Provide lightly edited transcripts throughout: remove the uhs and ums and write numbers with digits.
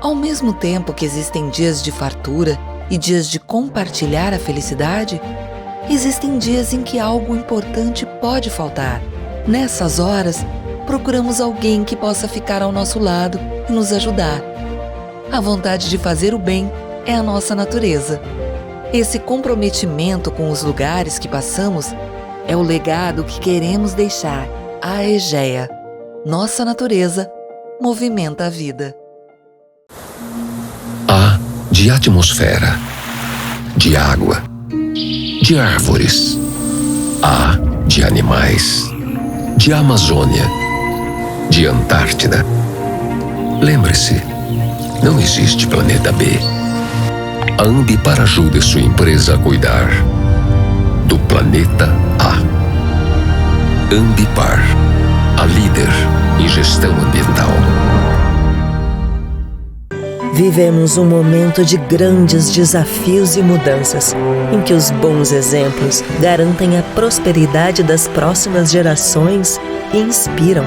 Ao mesmo tempo que existem dias de fartura e dias de compartilhar a felicidade, existem dias em que algo importante pode faltar. Nessas horas, procuramos alguém que possa ficar ao nosso lado e nos ajudar. A vontade de fazer o bem é a nossa natureza. Esse comprometimento com os lugares que passamos é o legado que queremos deixar. A Aegea, nossa natureza, movimenta a vida. A de atmosfera, de água, de árvores. A de animais, de Amazônia, de Antártida. Lembre-se, não existe planeta B. A Ambipar ajuda sua empresa a cuidar do planeta A. Ambipar, a líder em gestão ambiental. Vivemos um momento de grandes desafios e mudanças, em que os bons exemplos garantem a prosperidade das próximas gerações e inspiram.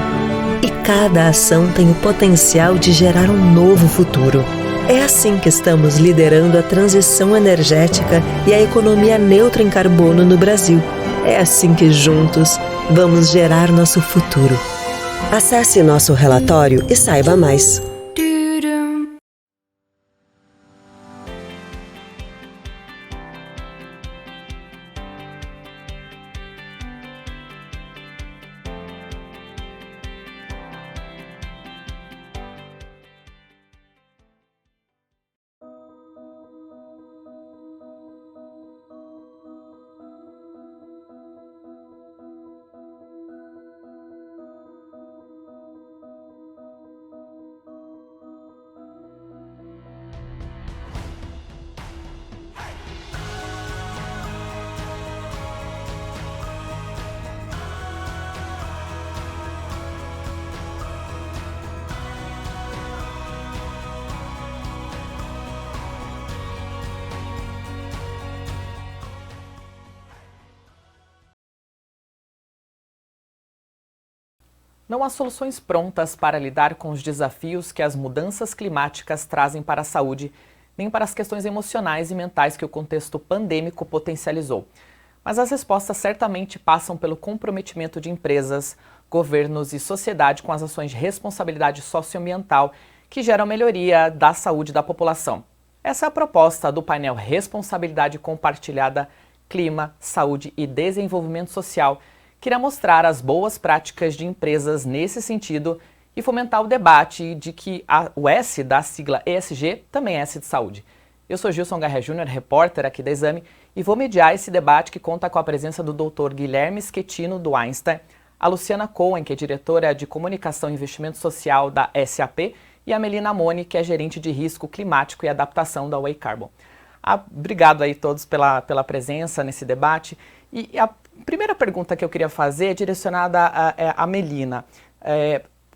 E cada ação tem o potencial de gerar um novo futuro. É assim que estamos liderando a transição energética e a economia neutra em carbono no Brasil. É assim que juntos vamos gerar nosso futuro. Acesse nosso relatório e saiba mais. Não há soluções prontas para lidar com os desafios que as mudanças climáticas trazem para a saúde, nem para as questões emocionais e mentais que o contexto pandêmico potencializou. Mas as respostas certamente passam pelo comprometimento de empresas, governos e sociedade com as ações de responsabilidade socioambiental que geram melhoria da saúde da população. Essa é a proposta do painel Responsabilidade Compartilhada, Clima, Saúde e Desenvolvimento Social, que irá mostrar as boas práticas de empresas nesse sentido e fomentar o debate de que o S da sigla ESG também é S de saúde. Eu sou Gilson Garria Júnior, repórter aqui da Exame, e vou mediar esse debate que conta com a presença do Dr. Guilherme Schettino, do Einstein, a Luciana Cohen, que é diretora de Comunicação e Investimento Social da SAP, e a Melina Moni, que é gerente de risco climático e adaptação da Way Carbon. Obrigado aí todos pela presença nesse debate. E a primeira pergunta que eu queria fazer é direcionada a Melina.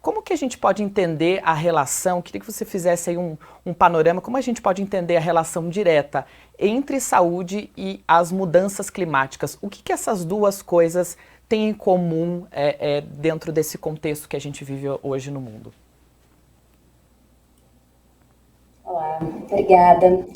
Como que a gente pode entender a relação, queria que você fizesse aí um panorama, como a gente pode entender a relação direta entre saúde e as mudanças climáticas? O que essas duas coisas têm em comum dentro desse contexto que a gente vive hoje no mundo? Olá, obrigada.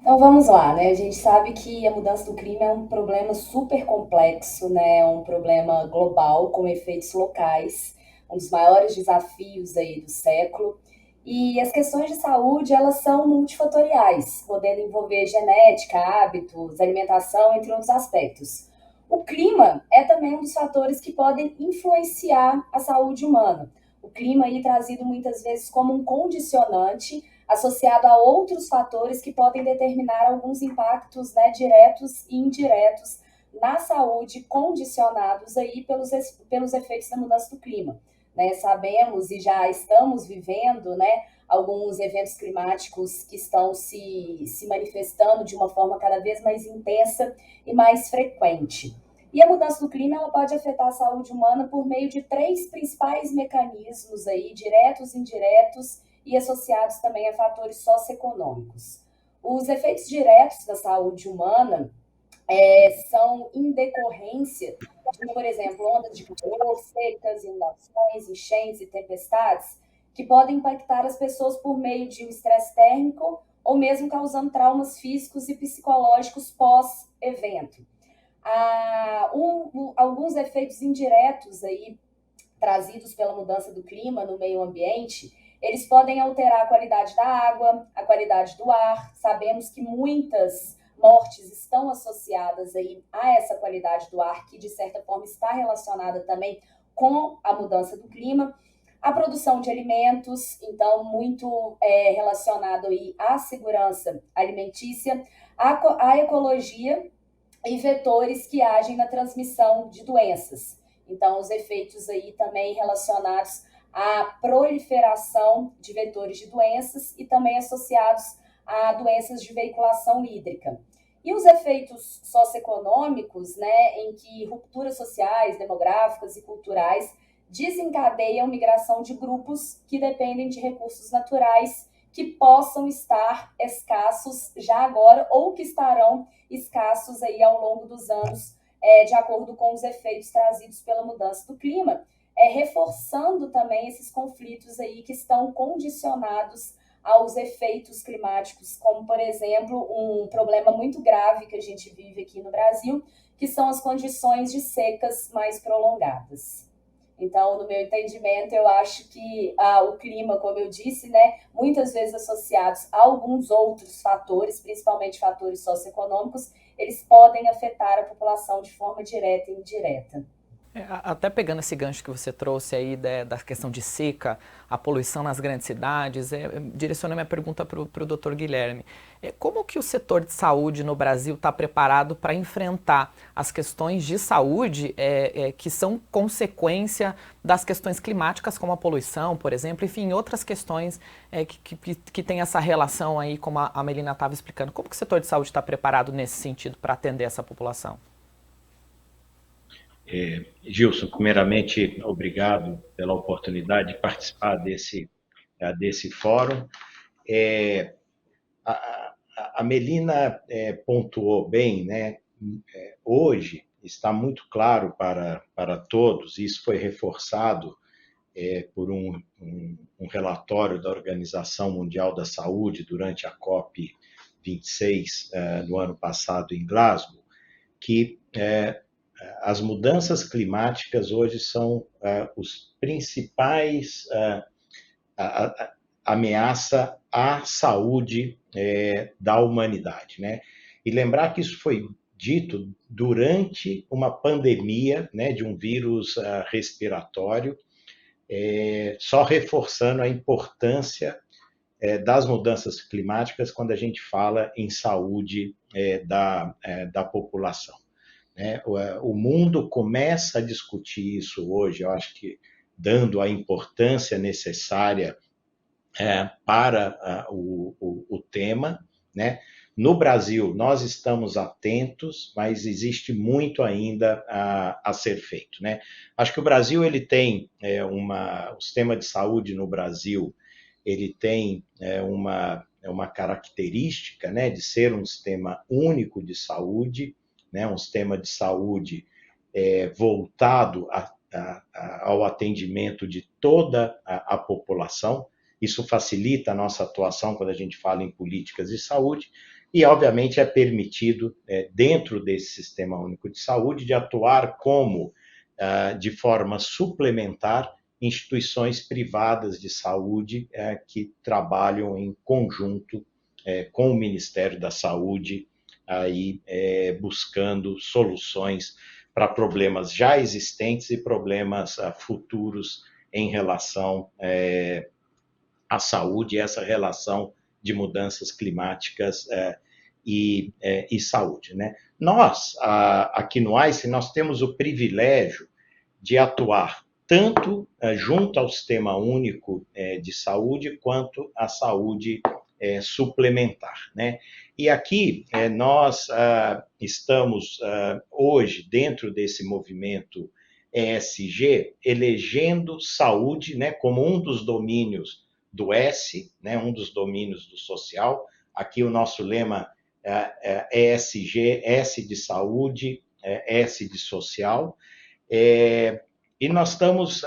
Então vamos lá, né? A gente sabe que a mudança do clima é um problema super complexo, né? É um problema global com efeitos locais, um dos maiores desafios aí do século. E as questões de saúde, elas são multifatoriais, podendo envolver genética, hábitos, alimentação, entre outros aspectos. O clima é também um dos fatores que podem influenciar a saúde humana. O clima aí trazido muitas vezes como um condicionante associado a outros fatores que podem determinar alguns impactos, né, diretos e indiretos na saúde, condicionados aí pelos efeitos da mudança do clima. Né? Sabemos e já estamos vivendo, né, alguns eventos climáticos que estão se manifestando de uma forma cada vez mais intensa e mais frequente. E a mudança do clima ela pode afetar a saúde humana por meio de 3 principais mecanismos aí, diretos e indiretos, e associados também a fatores socioeconômicos. Os efeitos diretos da saúde humana são em decorrência de, por exemplo, ondas de calor, secas, inundações, enchentes e tempestades, que podem impactar as pessoas por meio de um estresse térmico ou mesmo causando traumas físicos e psicológicos pós-evento. Alguns efeitos indiretos aí trazidos pela mudança do clima no meio ambiente, eles podem alterar a qualidade da água, a qualidade do ar. Sabemos que muitas mortes estão associadas aí a essa qualidade do ar, que de certa forma está relacionada também com a mudança do clima. A produção de alimentos, então, muito relacionado aí à segurança alimentícia, à ecologia e vetores que agem na transmissão de doenças. Então, os efeitos aí também relacionados à proliferação de vetores de doenças e também associados a doenças de veiculação hídrica. E os efeitos socioeconômicos, né, em que rupturas sociais, demográficas e culturais desencadeiam migração de grupos que dependem de recursos naturais que possam estar escassos já agora ou que estarão escassos aí ao longo dos anos, de acordo com os efeitos trazidos pela mudança do clima, reforçando também esses conflitos aí que estão condicionados aos efeitos climáticos, como, por exemplo, um problema muito grave que a gente vive aqui no Brasil, que são as condições de secas mais prolongadas. Então, no meu entendimento, eu acho que o clima, como eu disse, né, muitas vezes associados a alguns outros fatores, principalmente fatores socioeconômicos, eles podem afetar a população de forma direta e indireta. Até pegando esse gancho que você trouxe aí da questão de seca, a poluição nas grandes cidades, direcionando minha pergunta para o Dr. Guilherme. Como que o setor de saúde no Brasil está preparado para enfrentar as questões de saúde que são consequência das questões climáticas, como a poluição, por exemplo, enfim, outras questões que tem essa relação aí, como a Melina estava explicando. Como que o setor de saúde está preparado nesse sentido para atender essa população? Gilson, primeiramente, obrigado pela oportunidade de participar desse fórum. A Melina pontuou bem, né? Hoje está muito claro para todos, e isso foi reforçado por um relatório da Organização Mundial da Saúde durante a COP26 no ano passado em Glasgow, que as mudanças climáticas hoje são os principais ameaça à saúde da humanidade, né? E lembrar que isso foi dito durante uma pandemia, né, de um vírus respiratório, só reforçando a importância das mudanças climáticas quando a gente fala em saúde da população. O mundo começa a discutir isso hoje, eu acho que dando a importância necessária para o tema, né? No Brasil, nós estamos atentos, mas existe muito ainda a ser feito, né? Acho que o Brasil ele tem o sistema de saúde no Brasil, ele tem uma característica, né, de ser um sistema único de saúde, né, um sistema de saúde voltado ao atendimento de toda a população. Isso facilita a nossa atuação quando a gente fala em políticas de saúde e, obviamente, é permitido, dentro desse sistema único de saúde, de atuar como, de forma suplementar, instituições privadas de saúde que trabalham em conjunto com o Ministério da Saúde, aí buscando soluções para problemas já existentes e problemas futuros em relação à saúde, essa relação de mudanças climáticas e saúde, né? Nós, aqui no ICE, nós temos o privilégio de atuar tanto junto ao Sistema Único de Saúde quanto à saúde suplementar, né? E aqui nós estamos hoje, dentro desse movimento ESG, elegendo saúde, né, como um dos domínios do S, né, um dos domínios do social. Aqui o nosso lema é ESG, S de saúde, S de social. E nós estamos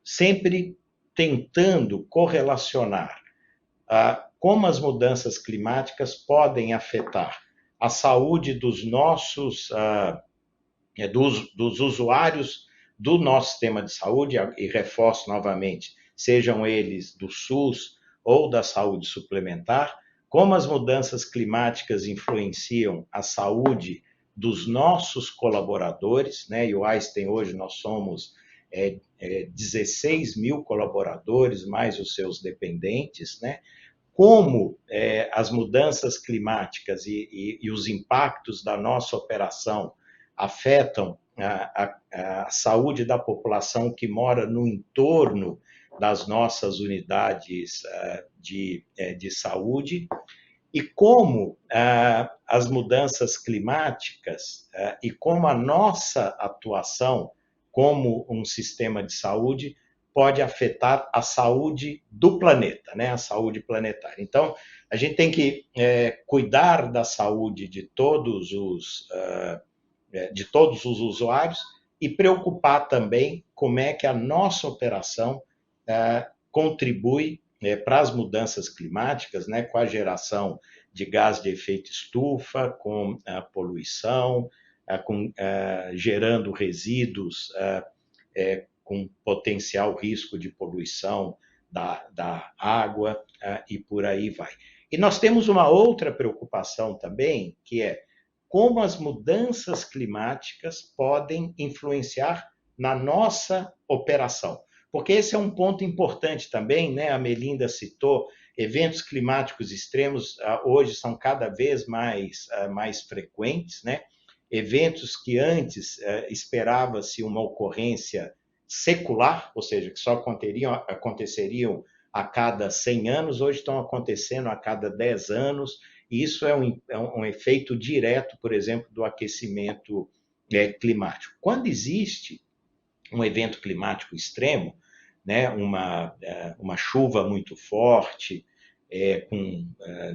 sempre tentando correlacionar como as mudanças climáticas podem afetar a saúde dos nossos dos usuários do nosso sistema de saúde, e reforço novamente, sejam eles do SUS ou da saúde suplementar, como as mudanças climáticas influenciam a saúde dos nossos colaboradores, né? E o Einstein hoje nós somos 16 mil colaboradores, mais os seus dependentes, né? Como as mudanças climáticas e os impactos da nossa operação afetam a saúde da população que mora no entorno das nossas unidades de saúde, e como as mudanças climáticas e como a nossa atuação como um sistema de saúde pode afetar a saúde do planeta, né? A saúde planetária. Então, a gente tem que cuidar da saúde de todos os usuários e preocupar também como é que a nossa operação contribui para as mudanças climáticas, né, com a geração de gás de efeito estufa, com a poluição, gerando resíduos com potencial risco de poluição da água e por aí vai. E nós temos uma outra preocupação também, que é como as mudanças climáticas podem influenciar na nossa operação. Porque esse é um ponto importante também, né? A Melinda citou, eventos climáticos extremos hoje são cada vez mais frequentes, né? Eventos que antes esperava-se uma ocorrência secular, ou seja, que só aconteceriam a cada 100 anos, hoje estão acontecendo a cada 10 anos, e isso é um efeito direto, por exemplo, do aquecimento climático. Quando existe um evento climático extremo, né, uma chuva muito forte, com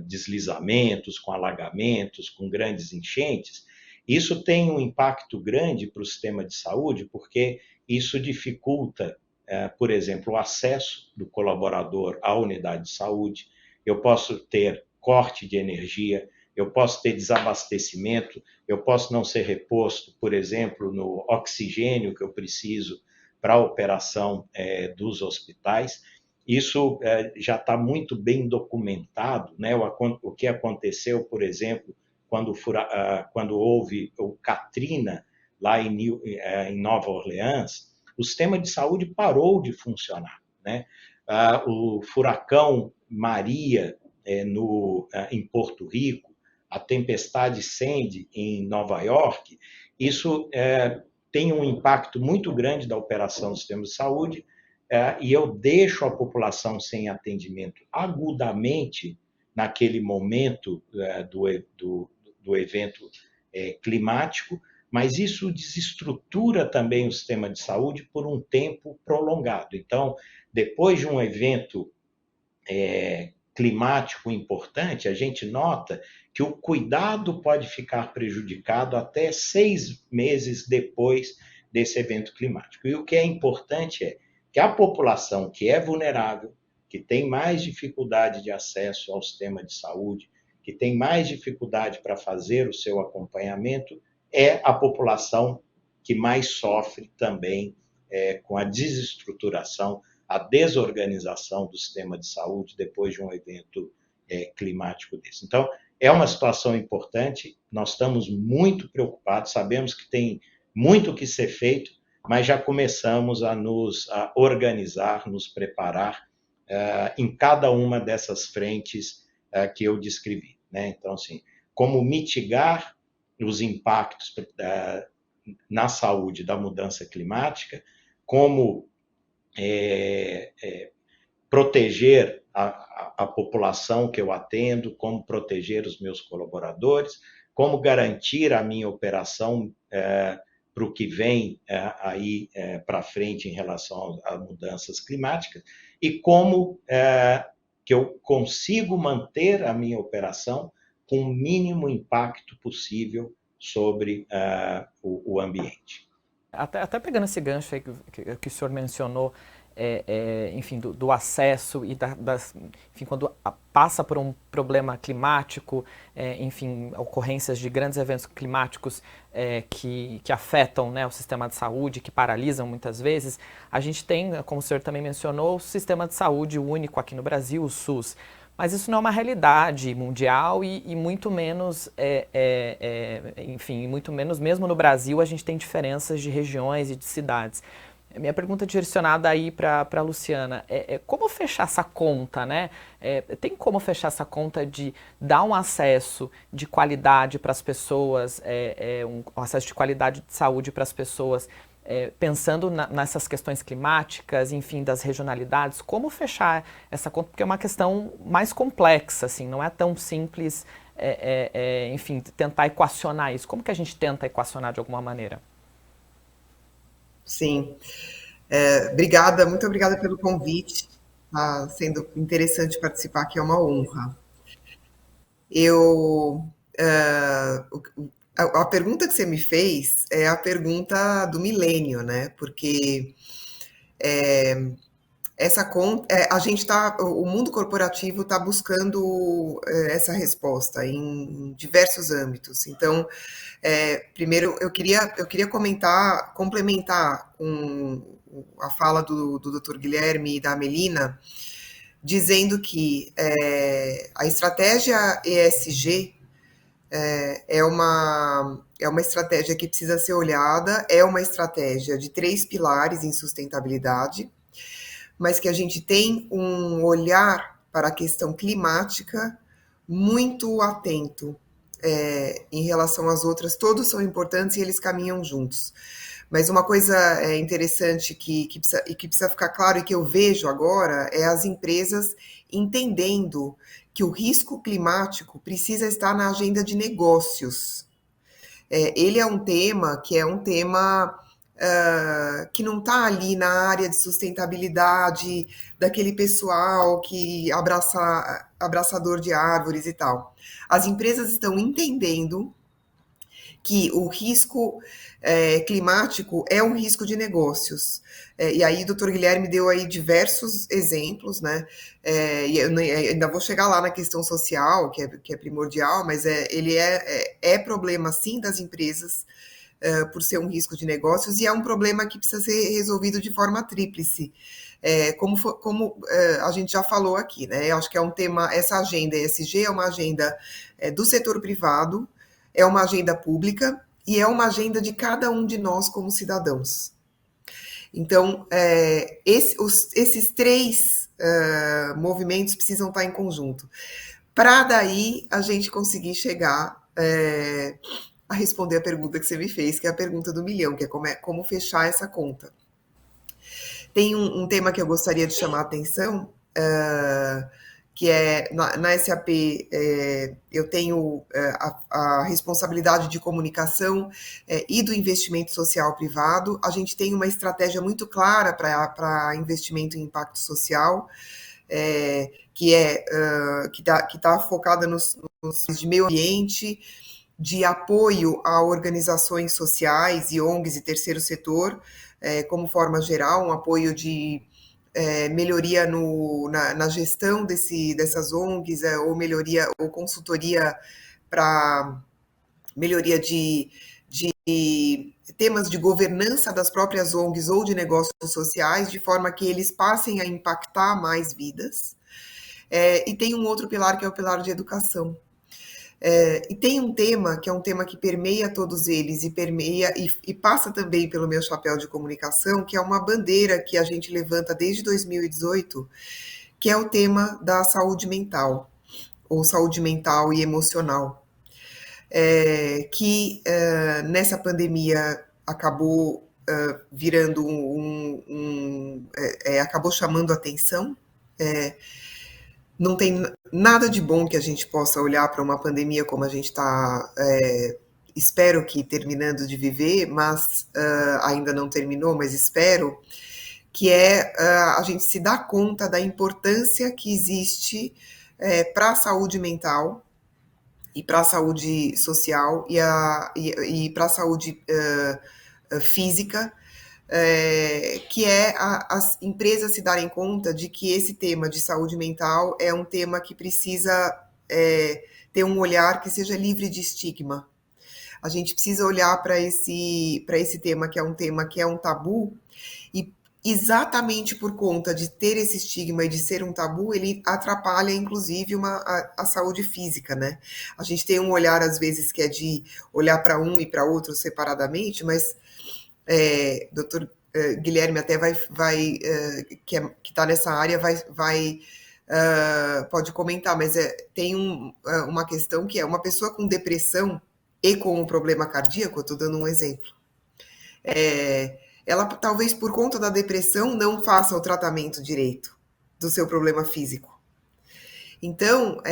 deslizamentos, com alagamentos, com grandes enchentes, isso tem um impacto grande para o sistema de saúde, porque isso dificulta, por exemplo, o acesso do colaborador à unidade de saúde. Eu posso ter corte de energia, eu posso ter desabastecimento, eu posso não ser reposto, por exemplo, no oxigênio que eu preciso para a operação dos hospitais. Isso já está muito bem documentado, né? O que aconteceu, por exemplo, quando houve o Katrina, lá em Nova Orleans, o sistema de saúde parou de funcionar, né? O furacão Maria em Porto Rico, a tempestade Sandy em Nova York, isso tem um impacto muito grande da operação do sistema de saúde, e eu deixo a população sem atendimento agudamente naquele momento do evento climático, mas isso desestrutura também o sistema de saúde por um tempo prolongado. Então, depois de um evento climático importante, a gente nota que o cuidado pode ficar prejudicado até 6 meses depois desse evento climático. E o que é importante é que a população que é vulnerável, que tem mais dificuldade de acesso ao sistema de saúde, que tem mais dificuldade para fazer o seu acompanhamento, é a população que mais sofre também com a desestruturação, a desorganização do sistema de saúde depois de um evento climático desse. Então, é uma situação importante, nós estamos muito preocupados, sabemos que tem muito que ser feito, mas já começamos a nos organizar, nos preparar em cada uma dessas frentes que eu descrevi, né? Então, assim, como mitigar os impactos na saúde da mudança climática, como proteger a população que eu atendo, como proteger os meus colaboradores, como garantir a minha operação para o que vem aí para frente em relação a mudanças climáticas, e como que eu consigo manter a minha operação com o mínimo impacto possível sobre o ambiente. Até pegando esse gancho aí que o senhor mencionou, enfim, do acesso e enfim, quando passa por um problema climático, enfim, ocorrências de grandes eventos climáticos que afetam, né, o sistema de saúde, que paralisam muitas vezes, a gente tem, como o senhor também mencionou, o sistema de saúde único aqui no Brasil, o SUS. Mas isso não é uma realidade mundial e muito menos, enfim, muito menos mesmo no Brasil a gente tem diferenças de regiões e de cidades. Minha pergunta direcionada aí para a Luciana como fechar essa conta, né? Tem como fechar essa conta de dar um acesso de qualidade para as pessoas, um acesso de qualidade de saúde para as pessoas, pensando nessas questões climáticas, enfim, das regionalidades, como fechar essa conta? Porque é uma questão mais complexa, assim, não é tão simples, enfim, tentar equacionar isso. Como que a gente tenta equacionar de alguma maneira? Sim. Muito obrigada pelo convite. Está sendo interessante participar, que é uma honra. Eu, a pergunta que você me fez é a pergunta do milênio, né? Porque essa conta, o mundo corporativo está buscando essa resposta em diversos âmbitos. Então, primeiro eu queria complementar com a fala do Dr. Guilherme e da Melina, dizendo que a estratégia ESG é uma estratégia que precisa ser olhada, é uma estratégia de 3 pilares em sustentabilidade, mas que a gente tem um olhar para a questão climática muito atento em relação às outras. Todos são importantes e eles caminham juntos. Mas uma coisa interessante que precisa ficar claro e que eu vejo agora é as empresas entendendo que o risco climático precisa estar na agenda de negócios. Ele é um tema que não está ali na área de sustentabilidade daquele pessoal que abraçador de árvores e tal. As empresas estão entendendo que o risco climático é um risco de negócios. E aí o doutor Guilherme deu aí diversos exemplos, né? E eu ainda vou chegar lá na questão social, que é primordial, mas ele é problema, sim, das empresas, por ser um risco de negócios, e é um problema que precisa ser resolvido de forma tríplice. Como a gente já falou aqui, né? Eu acho que é um tema, essa agenda ESG é uma agenda do setor privado, é uma agenda pública e é uma agenda de cada um de nós como cidadãos. Então, esses 3 movimentos precisam estar em conjunto. Para daí a gente conseguir chegar a responder a pergunta que você me fez, que é a pergunta do milhão, que é como fechar essa conta. Tem um tema que eu gostaria de chamar a atenção, que é na SAP eu tenho a responsabilidade de comunicação e do investimento social privado. A gente tem uma estratégia muito clara para investimento em impacto social, que está focada nos de meio ambiente, de apoio a organizações sociais e ONGs e terceiro setor, como forma geral, um apoio de melhoria na gestão dessas ONGs, ou melhoria ou consultoria para melhoria de temas de governança das próprias ONGs ou de negócios sociais, de forma que eles passem a impactar mais vidas. E tem um outro pilar, que é o pilar de educação. E tem um tema, que é um tema que permeia todos eles e passa também pelo meu chapéu de comunicação, que é uma bandeira que a gente levanta desde 2018, que é o tema da saúde mental, ou saúde mental e emocional, que nessa pandemia acabou virando acabou chamando atenção. Não tem nada de bom que a gente possa olhar para uma pandemia como a gente está, espero que terminando de viver, mas ainda não terminou, mas espero, que a gente se dá conta da importância que existe para a saúde mental e para a saúde social e para a saúde física, que é as empresas se darem conta de que esse tema de saúde mental é um tema que precisa ter um olhar que seja livre de estigma. A gente precisa olhar para esse tema, que é um tema que é um tabu, e exatamente por conta de ter esse estigma e de ser um tabu, ele atrapalha, inclusive, a saúde física, né? A gente tem um olhar, às vezes, que é de olhar para um e para outro separadamente, mas doutor Guilherme até que está nessa área, pode comentar, mas tem uma questão que é uma pessoa com depressão e com um problema cardíaco, eu estou dando um exemplo, ela talvez por conta da depressão não faça o tratamento direito do seu problema físico. Então,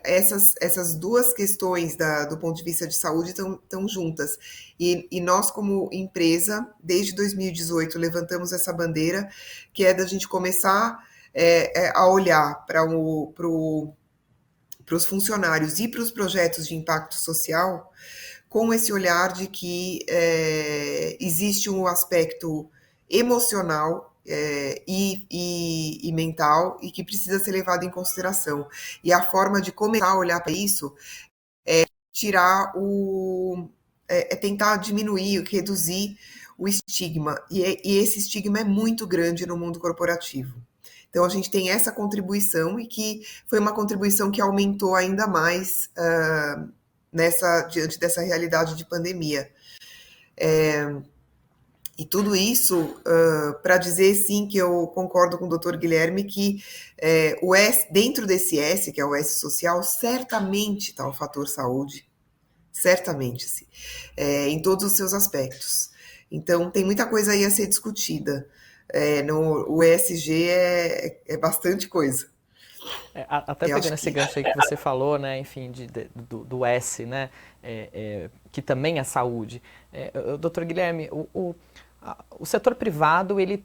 essas duas questões do ponto de vista de saúde estão juntas. E nós, como empresa, desde 2018, levantamos essa bandeira, que é da gente começar a olhar para os funcionários e para os projetos de impacto social com esse olhar de que existe um aspecto emocional e mental e que precisa ser levado em consideração. E a forma de começar a olhar para isso é tirar tentar diminuir, reduzir o estigma. E esse estigma é muito grande no mundo corporativo. Então, a gente tem essa contribuição e que foi uma contribuição que aumentou ainda mais diante dessa realidade de pandemia. E tudo isso para dizer, sim, que eu concordo com o doutor Guilherme que o S, dentro desse S, que é o S social, certamente está o fator saúde, certamente, sim, em todos os seus aspectos. Então, tem muita coisa aí a ser discutida. O ESG é bastante coisa. Até pegando esse gancho aí que você falou, né, enfim, do S, né, que também é saúde. Doutor Guilherme, o setor privado, ele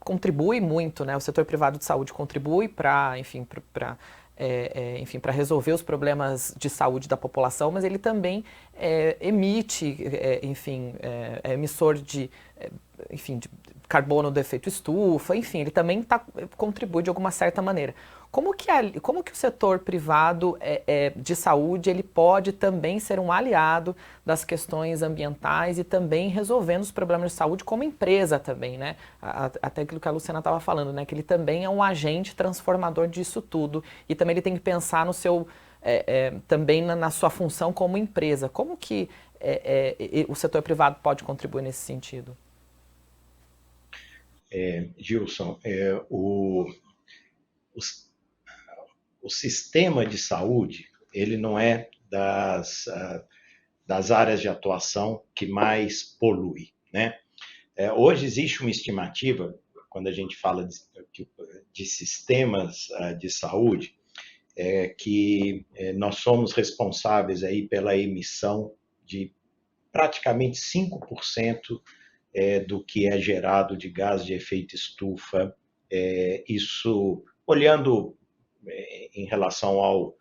contribui muito, né, o setor privado de saúde contribui para, enfim, para resolver os problemas de saúde da população, mas ele também emite, é emissor de carbono do efeito estufa, enfim, ele também contribui de alguma certa maneira. Como que o setor privado de saúde ele pode também ser um aliado das questões ambientais e também resolvendo os problemas de saúde como empresa também, né? Até aquilo que a Luciana estava falando, né? Que ele também é um agente transformador disso tudo e também ele tem que pensar no seu também na sua função como empresa. Como que o setor privado pode contribuir nesse sentido? Gilson, o sistema de saúde, ele não é das áreas de atuação que mais polui, né? Hoje existe uma estimativa, quando a gente fala de sistemas de saúde, que nós somos responsáveis aí pela emissão de praticamente 5% do que é gerado de gás de efeito estufa, isso olhando em relação ao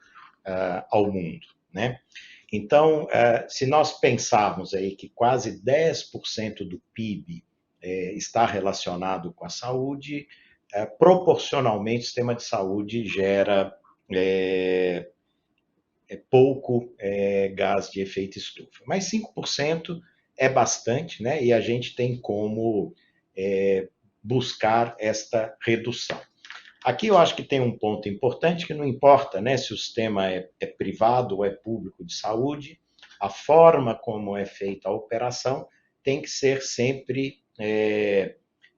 mundo, né? Então, se nós pensarmos aí que quase 10% do PIB está relacionado com a saúde, proporcionalmente o sistema de saúde gera pouco gás de efeito estufa. Mas 5% é bastante, né? E a gente tem como buscar esta redução. Aqui eu acho que tem um ponto importante que não importa, né, se o sistema é privado ou é público de saúde, a forma como é feita a operação tem que ser sempre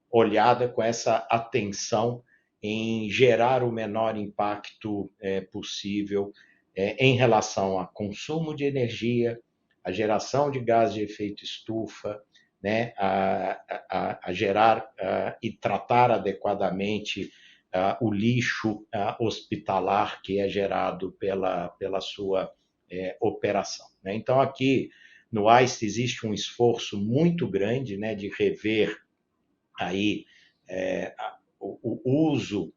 olhada com essa atenção em gerar o menor impacto possível em relação a consumo de energia, a geração de gás de efeito estufa, né, a gerar e tratar adequadamente o lixo hospitalar que é gerado pela sua operação, né? Então, aqui no AIST existe um esforço muito grande, né, de rever aí o uso,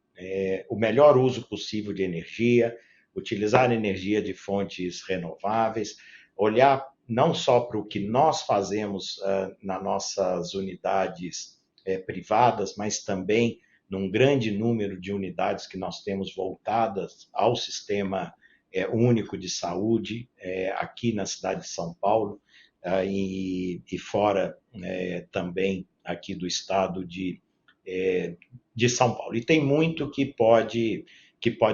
o melhor uso possível de energia, utilizar energia de fontes renováveis, olhar não só para o que nós fazemos nas nossas unidades privadas, mas também num grande número de unidades que nós temos voltadas ao sistema único de saúde, aqui na cidade de São Paulo, e fora também aqui do estado de São Paulo. E tem muito que pode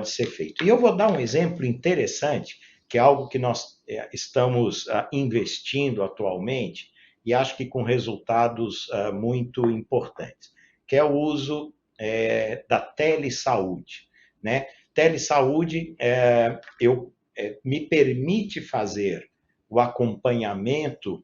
ser feito. E eu vou dar um exemplo interessante, que é algo que nós estamos investindo atualmente, e acho que com resultados muito importantes, que é o uso da telesaúde, né? Telesaúde me permite fazer o acompanhamento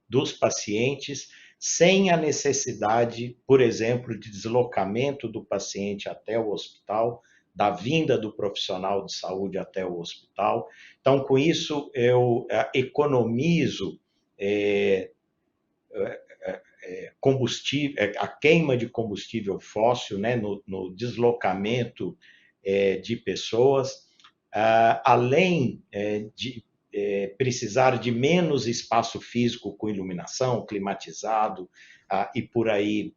dos pacientes sem a necessidade, por exemplo, de deslocamento do paciente até o hospital, da vinda do profissional de saúde até o hospital. Então, com isso, eu economizo combustível, a queima de combustível fóssil, né, no deslocamento de pessoas, além de precisar de menos espaço físico com iluminação, climatizado, e por aí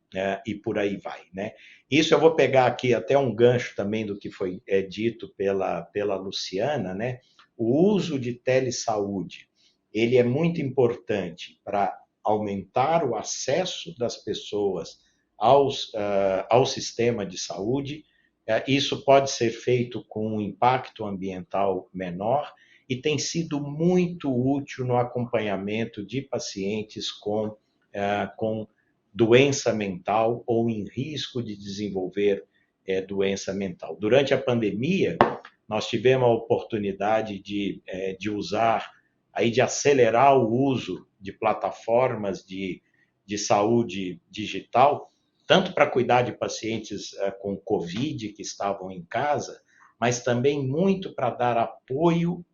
vai, né? Isso eu vou pegar aqui até um gancho também do que foi dito pela Luciana, né? O uso de telesaúde, ele é muito importante para aumentar o acesso das pessoas ao sistema de saúde. Isso pode ser feito com um impacto ambiental menor e tem sido muito útil no acompanhamento de pacientes com doença mental ou em risco de desenvolver doença mental. Durante a pandemia, nós tivemos a oportunidade de usar, de acelerar o uso de plataformas de saúde digital, tanto para cuidar de pacientes com Covid que estavam em casa, mas também muito para dar apoio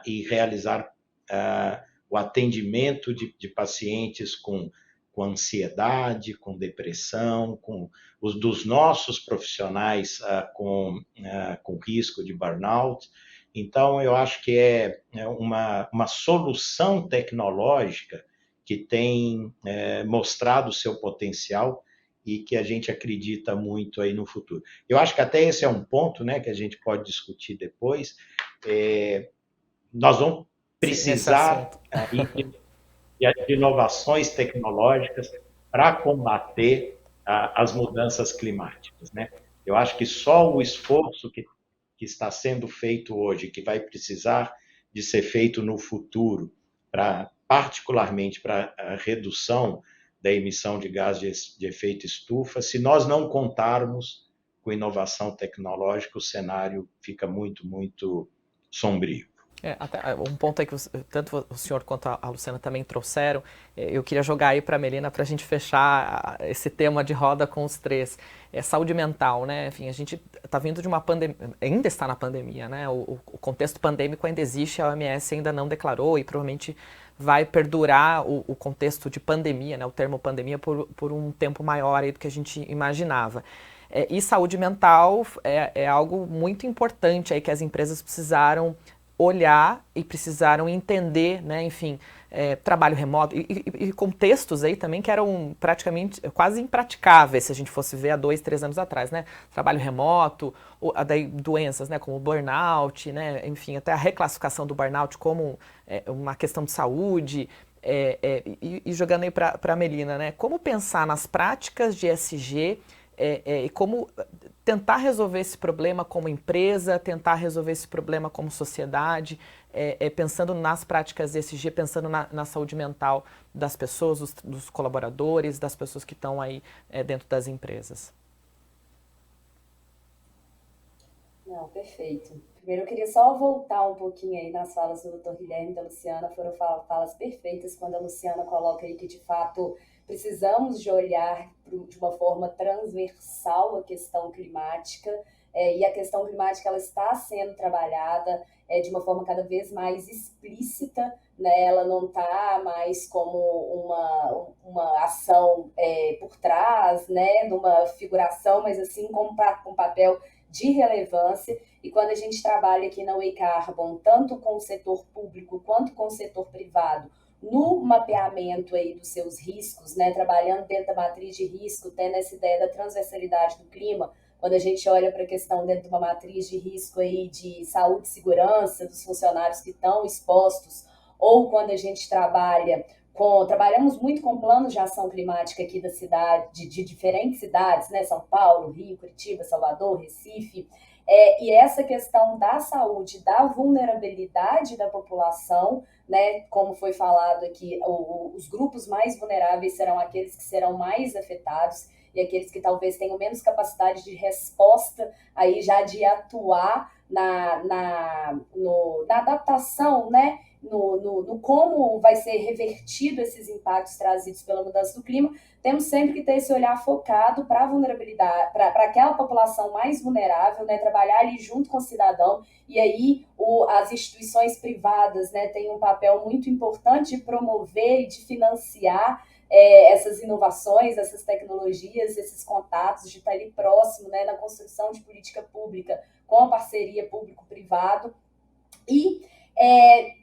e realizar o atendimento de pacientes com ansiedade, com depressão, dos nossos profissionais com risco de burnout. Então, eu acho que é uma solução tecnológica que tem mostrado o seu potencial e que a gente acredita muito aí no futuro. Eu acho que até esse é um ponto, né, que a gente pode discutir depois. Nós vamos precisar de inovações tecnológicas para combater as mudanças climáticas, né? Eu acho que só o esforço que está sendo feito hoje, que vai precisar de ser feito no futuro, particularmente para a redução da emissão de gases de efeito estufa, se nós não contarmos com inovação tecnológica, o cenário fica muito, muito sombrio. Até um ponto aí que tanto o senhor quanto a Luciana também trouxeram, eu queria jogar aí para a Melina para a gente fechar esse tema de roda com os três. Saúde mental, né? Enfim, a gente está vindo de uma pandemia, ainda está na pandemia, né? O contexto pandêmico ainda existe, a OMS ainda não declarou e provavelmente vai perdurar o contexto de pandemia, né? O termo pandemia por um tempo maior aí do que a gente imaginava. E saúde mental é algo muito importante aí que as empresas precisaram olhar e precisaram entender, né, enfim, trabalho remoto e contextos aí também que eram praticamente quase impraticáveis se a gente fosse ver há 2, 3 anos atrás, né, trabalho remoto, daí doenças, né, como burnout, né, enfim, até a reclassificação do burnout como uma questão de saúde, e jogando aí para a Melina, né, como pensar nas práticas de ESG e como tentar resolver esse problema como empresa, tentar resolver esse problema como sociedade, pensando nas práticas ESG, pensando na saúde mental das pessoas, dos colaboradores, das pessoas que estão aí dentro das empresas. Não, perfeito. Primeiro eu queria só voltar um pouquinho aí nas falas do Dr. Guilherme e da Luciana, foram falas perfeitas quando a Luciana coloca aí que de fato precisamos de olhar de uma forma transversal a questão climática, e a questão climática ela está sendo trabalhada de uma forma cada vez mais explícita, né? Ela não está mais como uma ação por trás, né? Numa figuração, mas assim como um papel de relevância, e quando a gente trabalha aqui na Way Carbon, tanto com o setor público quanto com o setor privado, no mapeamento aí dos seus riscos, né, trabalhando dentro da matriz de risco, tendo essa ideia da transversalidade do clima, quando a gente olha para a questão dentro de uma matriz de risco aí de saúde e segurança dos funcionários que estão expostos, ou quando a gente trabalhamos muito com planos de ação climática aqui da cidade, de diferentes cidades, né, São Paulo, Rio, Curitiba, Salvador, Recife, e essa questão da saúde, da vulnerabilidade da população, né, como foi falado aqui, os grupos mais vulneráveis serão aqueles que serão mais afetados e aqueles que talvez tenham menos capacidade de resposta, aí já de atuar na adaptação, né, no como vai ser revertido esses impactos trazidos pela mudança do clima. Temos sempre que ter esse olhar focado para a vulnerabilidade, para aquela população mais vulnerável, né, trabalhar ali junto com o cidadão, e aí as instituições privadas, né, têm um papel muito importante de promover e de financiar essas inovações, essas tecnologias, esses contatos, de estar ali próximo, né, na construção de política pública com a parceria público-privado. E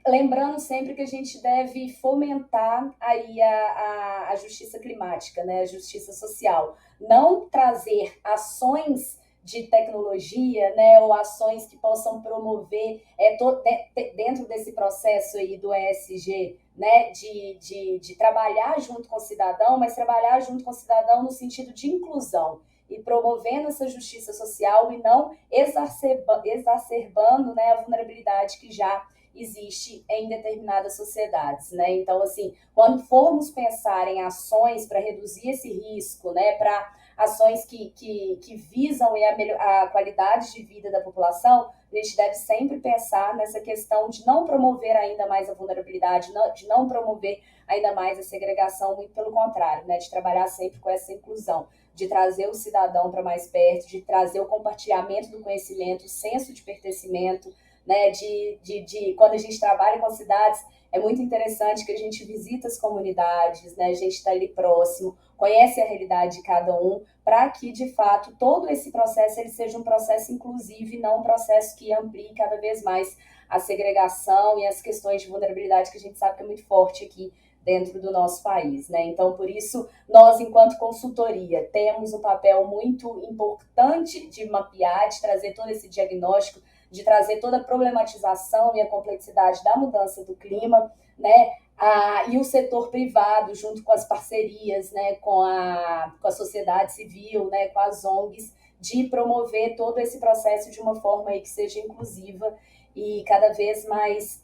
lembrando sempre que a gente deve fomentar aí a justiça climática, né, a justiça social. Não trazer ações de tecnologia, né, ou ações que possam promover dentro desse processo aí do ESG, né, de trabalhar junto com o cidadão, mas trabalhar junto com o cidadão no sentido de inclusão e promovendo essa justiça social e não exacerbando, né, a vulnerabilidade que já existe em determinadas sociedades, né? Então, assim, quando formos pensar em ações para reduzir esse risco, né, para ações que visam a qualidade de vida da população, a gente deve sempre pensar nessa questão de não promover ainda mais a vulnerabilidade, de não promover ainda mais a segregação, muito pelo contrário, né, de trabalhar sempre com essa inclusão, de trazer o cidadão para mais perto, de trazer o compartilhamento do conhecimento, o senso de pertencimento, né, quando a gente trabalha com cidades, é muito interessante que a gente visita as comunidades, né, a gente está ali próximo, conhece a realidade de cada um, para que, de fato, todo esse processo ele seja um processo inclusivo e não um processo que amplie cada vez mais a segregação e as questões de vulnerabilidade que a gente sabe que é muito forte aqui dentro do nosso país, né? Então, por isso, nós, enquanto consultoria, temos um papel muito importante de mapear, de trazer todo esse diagnóstico, de trazer toda a problematização e a complexidade da mudança do clima, né? E o setor privado, junto com as parcerias, né, com a sociedade civil, né, com as ONGs, de promover todo esse processo de uma forma aí que seja inclusiva e cada vez mais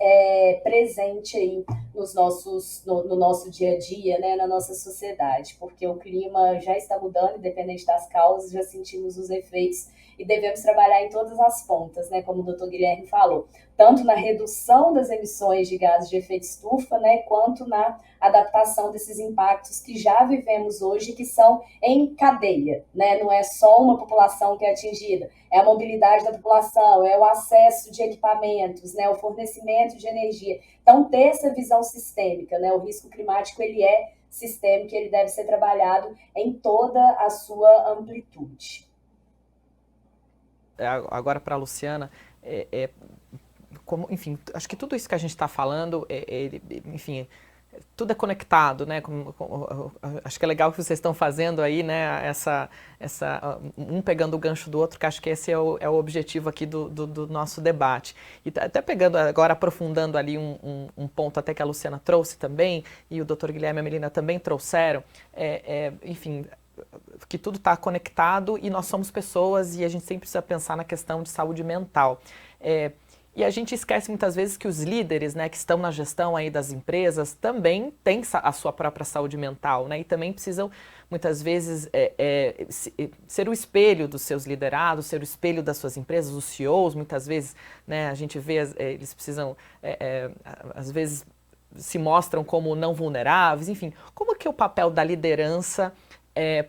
presente aí no nosso dia a dia, né, na nossa sociedade, porque o clima já está mudando, independente das causas, já sentimos os efeitos e devemos trabalhar em todas as pontas, né, como o Dr. Guilherme falou, tanto na redução das emissões de gases de efeito estufa, né, quanto na adaptação desses impactos que já vivemos hoje, que são em cadeia, né, não é só uma população que é atingida, é a mobilidade da população, é o acesso de equipamentos, né, o fornecimento de energia. Então, ter essa visão sistêmica, né, o risco climático, ele é sistêmico, ele deve ser trabalhado em toda a sua amplitude. Agora para a Luciana, enfim, acho que tudo isso que a gente está falando, enfim, tudo é conectado, né? Acho que é legal que vocês estão fazendo aí, né? Um pegando o gancho do outro, que acho que esse é o objetivo aqui do nosso debate. E até pegando agora, aprofundando ali um ponto até que a Luciana trouxe também, e o Dr. Guilherme e a Melina também trouxeram, enfim, que tudo está conectado e nós somos pessoas e a gente sempre precisa pensar na questão de saúde mental. E a gente esquece muitas vezes que os líderes, né, que estão na gestão aí das empresas também têm a sua própria saúde mental, né, e também precisam muitas vezes ser o espelho dos seus liderados, ser o espelho das suas empresas, os CEOs, muitas vezes, né, a gente vê, eles precisam, às vezes se mostram como não vulneráveis, enfim, como que é o papel da liderança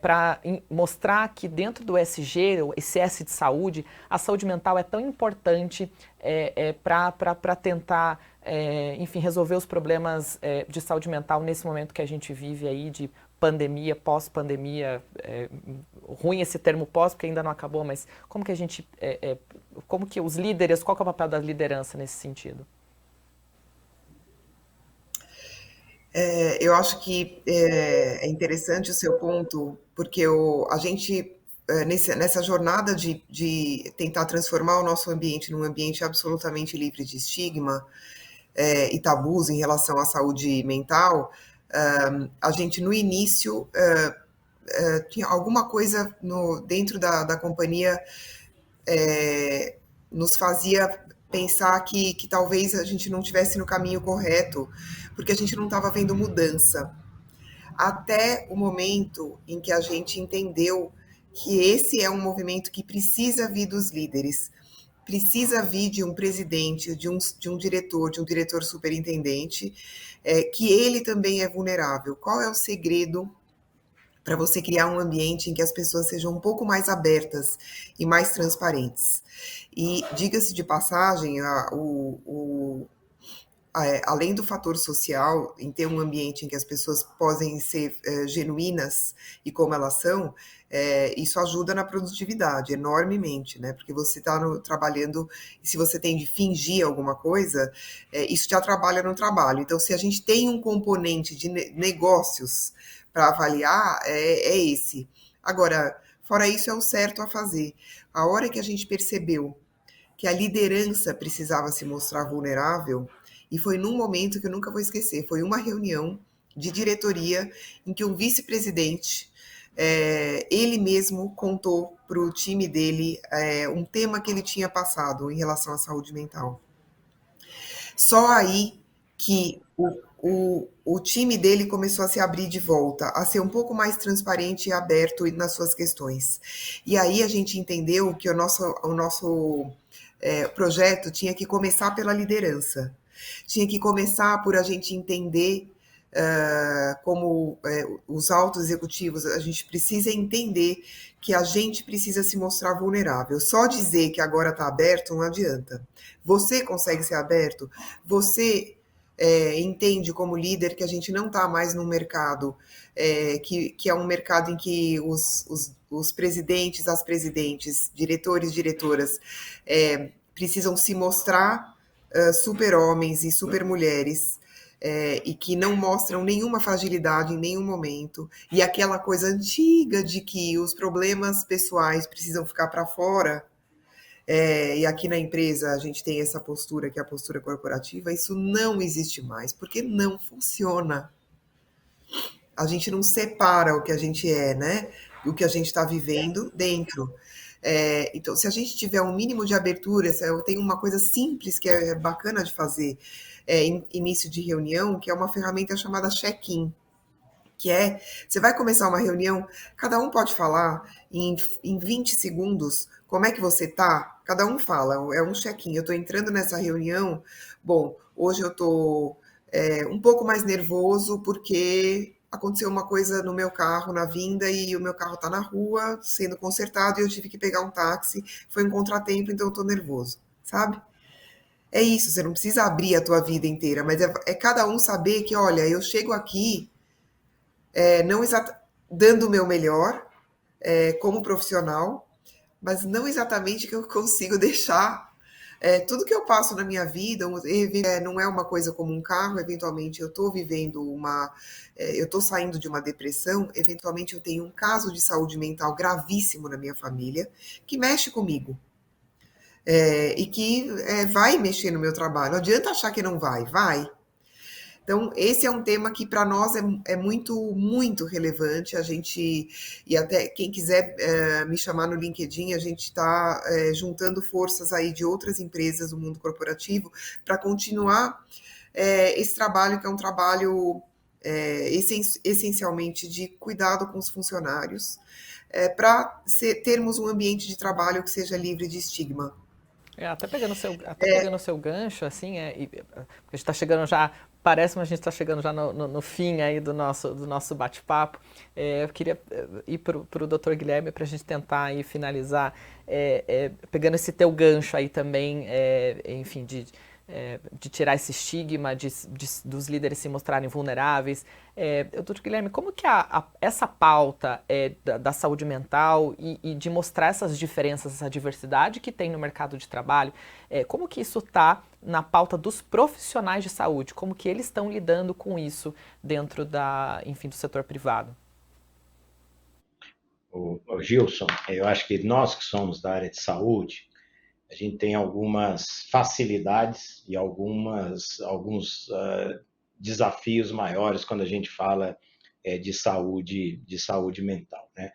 para mostrar que dentro do ESG, esse S de saúde, a saúde mental é tão importante para tentar, enfim, resolver os problemas de saúde mental nesse momento que a gente vive aí de pandemia, pós-pandemia, ruim esse termo pós, porque ainda não acabou, mas como que a gente, como que os líderes, qual que é o papel da liderança nesse sentido? Eu acho que é interessante o seu ponto, porque a gente, nessa jornada de tentar transformar o nosso ambiente num ambiente absolutamente livre de estigma e tabus em relação à saúde mental, a gente no início tinha alguma coisa dentro da companhia nos fazia pensar que talvez a gente não estivesse no caminho correto, porque a gente não estava vendo mudança. Até o momento em que a gente entendeu que esse é um movimento que precisa vir dos líderes, precisa vir de um presidente, de um diretor superintendente, que ele também é vulnerável. Qual é o segredo para você criar um ambiente em que as pessoas sejam um pouco mais abertas e mais transparentes? E diga-se de passagem, além do fator social, em ter um ambiente em que as pessoas podem ser genuínas e como elas são, isso ajuda na produtividade enormemente, né? Porque você está trabalhando, e se você tem de fingir alguma coisa, isso já trabalha no trabalho. Então, se a gente tem um componente de negócios para avaliar, é esse. Agora, fora isso, é o certo a fazer. A hora que a gente percebeu que a liderança precisava se mostrar vulnerável, e foi num momento que eu nunca vou esquecer, foi uma reunião de diretoria em que um vice-presidente, ele mesmo contou para o time dele um tema que ele tinha passado em relação à saúde mental. Só aí que o time dele começou a se abrir de volta, a ser um pouco mais transparente e aberto nas suas questões. E aí a gente entendeu que o nosso projeto tinha que começar pela liderança. Tinha que começar por a gente entender como os altos executivos, a gente precisa entender que a gente precisa se mostrar vulnerável. Só dizer que agora está aberto não adianta. Você consegue ser aberto? Você entende como líder que a gente não está mais num mercado que é um mercado em que os presidentes, as presidentes, diretores, diretoras precisam se mostrar super-homens e super-mulheres e que não mostram nenhuma fragilidade em nenhum momento, e aquela coisa antiga de que os problemas pessoais precisam ficar para fora, e aqui na empresa a gente tem essa postura, que é a postura corporativa, isso não existe mais, porque não funciona. A gente não separa o que a gente é, né? O que a gente está vivendo dentro. Então, se a gente tiver um mínimo de abertura, eu tenho uma coisa simples que é bacana de fazer em início de reunião, que é uma ferramenta chamada check-in, que você vai começar uma reunião, cada um pode falar em 20 segundos como é que você tá, cada um fala, é um check-in, eu estou entrando nessa reunião, bom, hoje eu estou um pouco mais nervoso porque aconteceu uma coisa no meu carro na vinda e o meu carro está na rua sendo consertado e eu tive que pegar um táxi, foi um contratempo, então eu estou nervoso, sabe? É isso, você não precisa abrir a tua vida inteira, mas é cada um saber que, olha, eu chego aqui não dando o meu melhor como profissional, mas não exatamente que eu consigo deixar tudo que eu passo na minha vida, não é uma coisa como um carro, eventualmente eu estou vivendo eu estou saindo de uma depressão, eventualmente eu tenho um caso de saúde mental gravíssimo na minha família, que mexe comigo. E que vai mexer no meu trabalho. Não adianta achar que não vai. Então, esse é um tema que para nós é muito, muito relevante. E até quem quiser me chamar no LinkedIn, a gente está juntando forças aí de outras empresas do mundo corporativo para continuar esse trabalho, que é um trabalho essencialmente de cuidado com os funcionários, para termos um ambiente de trabalho que seja livre de estigma. Até pegando o seu gancho, assim, a gente está chegando já, parece que a gente está chegando já no fim aí do nosso bate-papo. Eu queria ir para o Dr. Guilherme para a gente tentar aí finalizar, pegando esse teu gancho aí também, enfim, de tirar esse estigma dos líderes se mostrarem vulneráveis. Doutor Guilherme, como que essa pauta da saúde mental e de mostrar essas diferenças, essa diversidade que tem no mercado de trabalho, como que isso está na pauta dos profissionais de saúde? Como que eles estão lidando com isso dentro do setor privado? O Gilson, eu acho que nós que somos da área de saúde, a gente tem algumas facilidades e alguns desafios maiores quando a gente fala de saúde mental, né?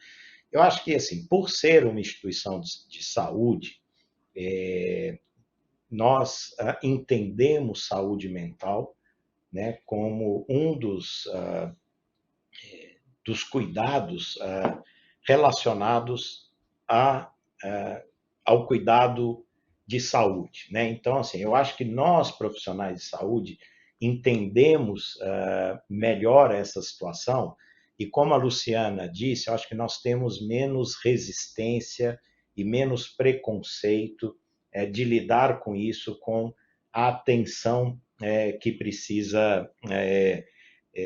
Eu acho que, assim, por ser uma instituição de saúde, nós entendemos saúde mental, né, como um dos cuidados relacionados ao cuidado de saúde, né? Então, assim, eu acho que nós, profissionais de saúde, entendemos melhor essa situação e, como a Luciana disse, eu acho que nós temos menos resistência e menos preconceito de lidar com isso, com a atenção que precisa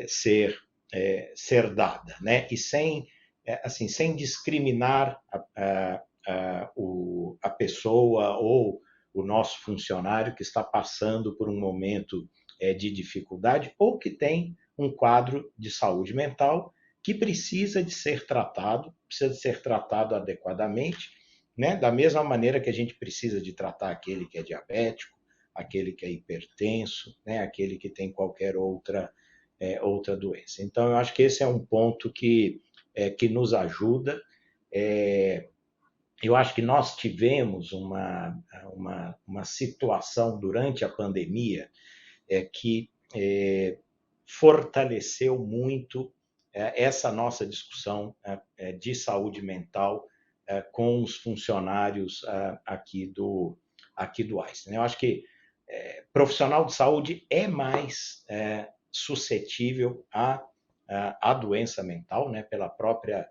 ser dada, né? E sem discriminar a pessoa ou o nosso funcionário que está passando por um momento de dificuldade ou que tem um quadro de saúde mental que precisa de ser tratado adequadamente, né? Da mesma maneira que a gente precisa de tratar aquele que é diabético, aquele que é hipertenso, né? Aquele que tem qualquer outra doença. Então, eu acho que esse é um ponto que nos ajuda. Eu acho que nós tivemos uma situação durante a pandemia que fortaleceu muito essa nossa discussão de saúde mental com os funcionários aqui do Einstein. Eu acho que profissional de saúde é mais suscetível à doença mental, né, pela própria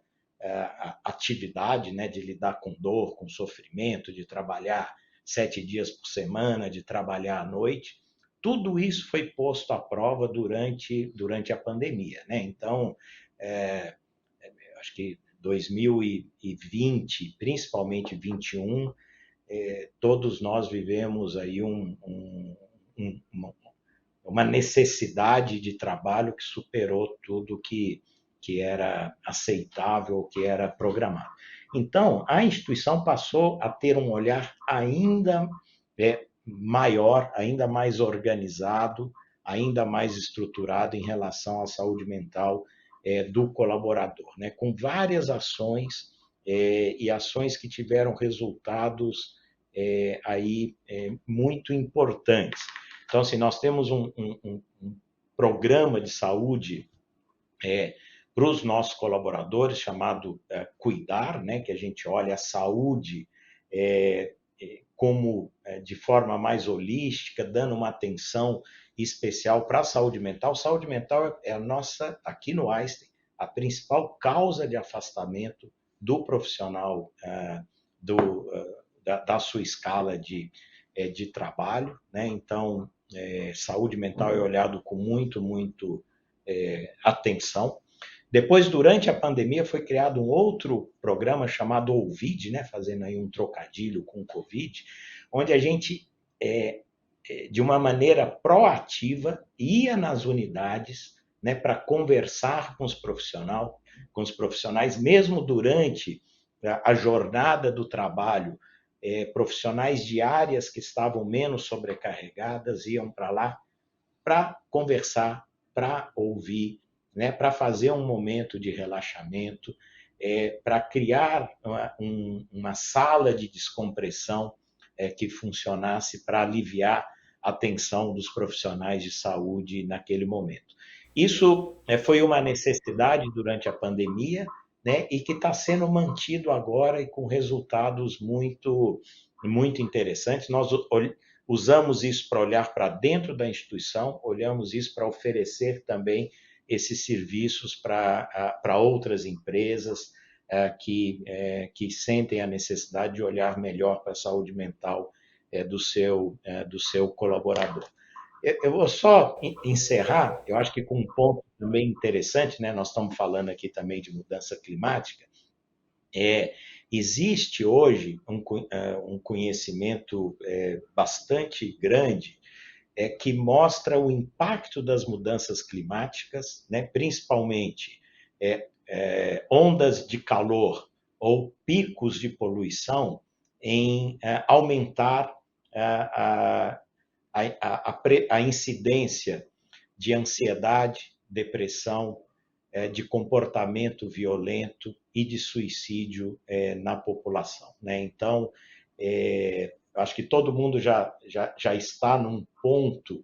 atividade, né, de lidar com dor, com sofrimento, de trabalhar 7 dias por semana, de trabalhar à noite. Tudo isso foi posto à prova durante a pandemia, né? Então, acho que 2020, principalmente 2021, todos nós vivemos aí uma necessidade de trabalho que superou tudo que era aceitável, que era programado. Então, a instituição passou a ter um olhar ainda maior, ainda mais organizado, ainda mais estruturado em relação à saúde mental do colaborador, né? Com várias ações e ações que tiveram resultados muito importantes. Então, assim, nós temos um programa de saúde para os nossos colaboradores, chamado Cuidar, né, que a gente olha a saúde como de forma mais holística, dando uma atenção especial para a saúde mental. Saúde mental é a nossa, aqui no Einstein, a principal causa de afastamento do profissional da sua escala de trabalho, né? Então, saúde mental é olhado com muito atenção. Depois, durante a pandemia, foi criado um outro programa chamado Ovid, né, fazendo aí um trocadilho com o Covid, onde a gente, de uma maneira proativa, ia nas unidades, né, para conversar com os profissionais, mesmo durante a jornada do trabalho. Profissionais de áreas que estavam menos sobrecarregadas iam para lá para conversar, para ouvir, né, para fazer um momento de relaxamento, para criar uma sala de descompressão que funcionasse para aliviar a tensão dos profissionais de saúde naquele momento. Isso foi uma necessidade durante a pandemia, né, e que está sendo mantido agora e com resultados muito interessantes. Nós usamos isso para olhar para dentro da instituição, olhamos isso para oferecer também esses serviços para outras empresas que sentem a necessidade de olhar melhor para a saúde mental do seu colaborador. Eu vou só encerrar, eu acho que com um ponto também interessante, né? Nós estamos falando aqui também de mudança climática. Existe hoje um conhecimento bastante grande que mostra o impacto das mudanças climáticas, né? Principalmente ondas de calor ou picos de poluição em aumentar a incidência de ansiedade, depressão, de comportamento violento e de suicídio na população, né? Então, acho que todo mundo já está num ponto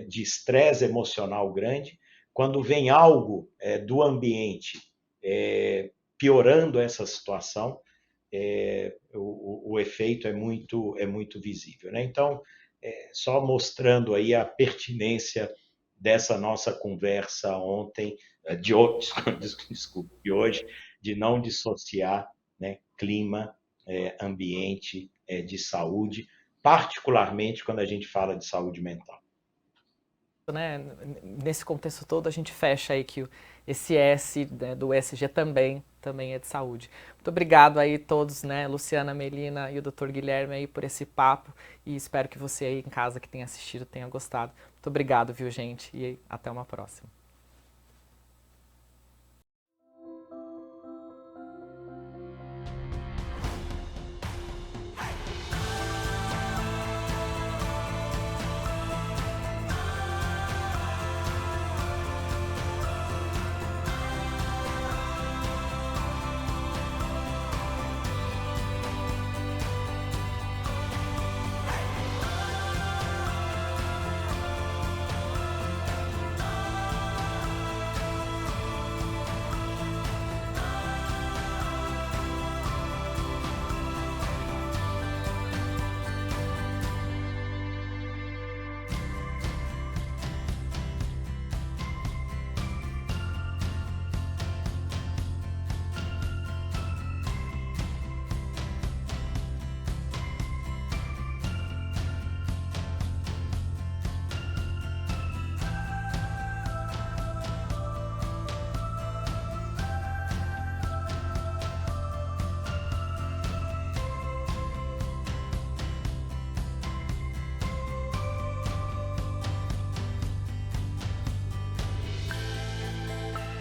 de estresse emocional grande. Quando vem algo do ambiente piorando essa situação, o efeito é muito visível, né? Então, só mostrando aí a pertinência dessa nossa conversa de hoje, de não dissociar, né, clima, ambiente de saúde, particularmente quando a gente fala de saúde mental. Né? Nesse contexto todo, a gente fecha aí que esse S, né, do ESG também é de saúde. Muito obrigado aí todos, né, Luciana, Melina e o Dr. Guilherme aí por esse papo, e espero que você aí em casa que tenha assistido tenha gostado. Muito obrigado, viu, gente, e até uma próxima.